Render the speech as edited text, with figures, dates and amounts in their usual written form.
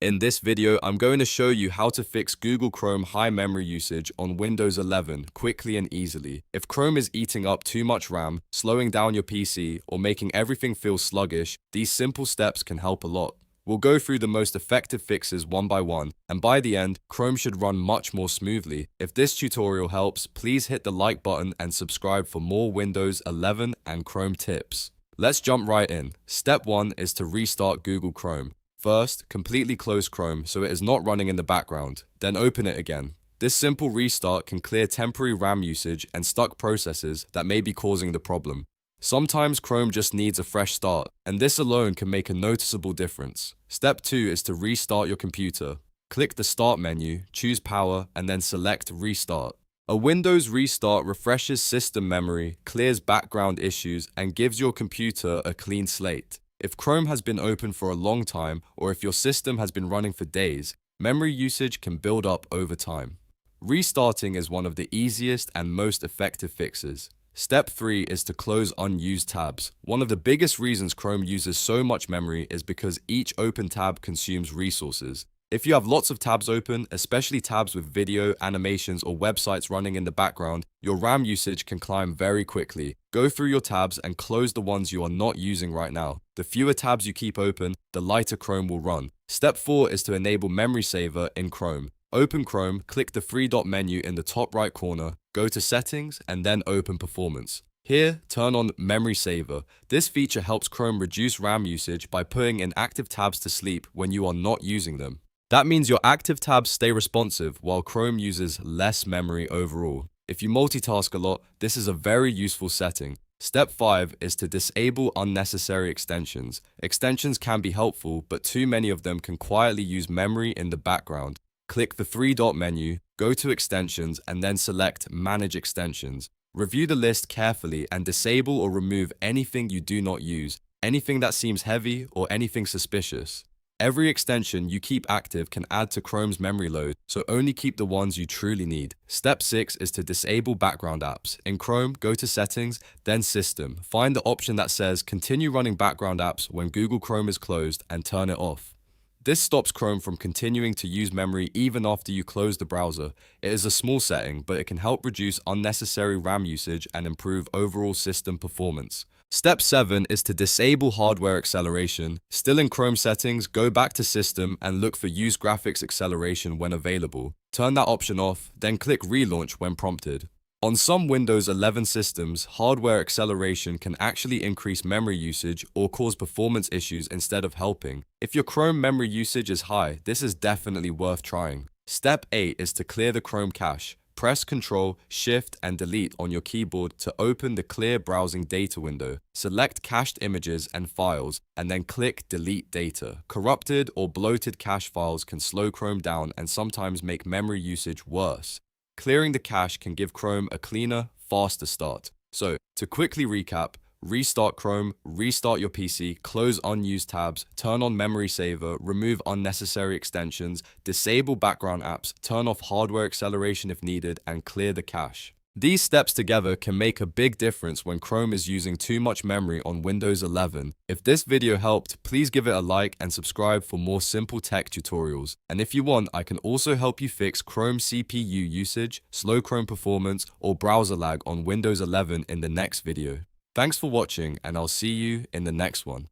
In this video, I'm going to show you how to fix Google Chrome high memory usage on Windows 11 quickly and easily. If Chrome is eating up too much RAM, slowing down your PC, or making everything feel sluggish, these simple steps can help a lot. We'll go through the most effective fixes one by one, and by the end, Chrome should run much more smoothly. If this tutorial helps, please hit the like button and subscribe for more Windows 11 and Chrome tips. Let's jump right in. Step 1 is to restart Google Chrome. First, completely close Chrome so it is not running in the background, then open it again. This simple restart can clear temporary RAM usage and stuck processes that may be causing the problem. Sometimes Chrome just needs a fresh start, and this alone can make a noticeable difference. Step 2 is to restart your computer. Click the Start menu, choose Power, and then select Restart. A Windows restart refreshes system memory, clears background issues, and gives your computer a clean slate. If Chrome has been open for a long time, or if your system has been running for days, memory usage can build up over time. Restarting is one of the easiest and most effective fixes. Step 3 is to close unused tabs. One of the biggest reasons Chrome uses so much memory is because each open tab consumes resources. If you have lots of tabs open, especially tabs with video, animations, or websites running in the background, your RAM usage can climb very quickly. Go through your tabs and close the ones you are not using right now. The fewer tabs you keep open, the lighter Chrome will run. Step 4 is to enable Memory Saver in Chrome. Open Chrome, click the three-dot menu in the top right corner, go to Settings, and then open Performance. Here, turn on Memory Saver. This feature helps Chrome reduce RAM usage by putting inactive tabs to sleep when you are not using them. That means your active tabs stay responsive while Chrome uses less memory overall. If you multitask a lot, this is a very useful setting. Step 5 is to disable unnecessary extensions. Extensions can be helpful, but too many of them can quietly use memory in the background. Click the three-dot menu, go to Extensions, and then select Manage Extensions. Review the list carefully and disable or remove anything you do not use, anything that seems heavy, or anything suspicious. Every extension you keep active can add to Chrome's memory load, so only keep the ones you truly need. Step 6 is to disable background apps. In Chrome, go to Settings, then System. Find the option that says Continue running background apps when Google Chrome is closed and turn it off. This stops Chrome from continuing to use memory even after you close the browser. It is a small setting, but it can help reduce unnecessary RAM usage and improve overall system performance. Step 7 is to disable hardware acceleration. Still in Chrome settings, go back to System and look for Use Graphics Acceleration when available. Turn that option off, then click Relaunch when prompted. On some Windows 11 systems, hardware acceleration can actually increase memory usage or cause performance issues instead of helping. If your Chrome memory usage is high, this is definitely worth trying. Step 8 is to clear the Chrome cache. Press Ctrl, Shift, and Delete on your keyboard to open the Clear Browsing Data window. Select cached images and files, and then click Delete Data. Corrupted or bloated cache files can slow Chrome down and sometimes make memory usage worse. Clearing the cache can give Chrome a cleaner, faster start. So, to quickly recap, restart Chrome, restart your PC, close unused tabs, turn on Memory Saver, remove unnecessary extensions, disable background apps, turn off hardware acceleration if needed, and clear the cache. These steps together can make a big difference when Chrome is using too much memory on Windows 11. If this video helped, please give it a like and subscribe for more simple tech tutorials. And if you want, I can also help you fix Chrome CPU usage, slow Chrome performance, or browser lag on Windows 11 in the next video. Thanks for watching, and I'll see you in the next one.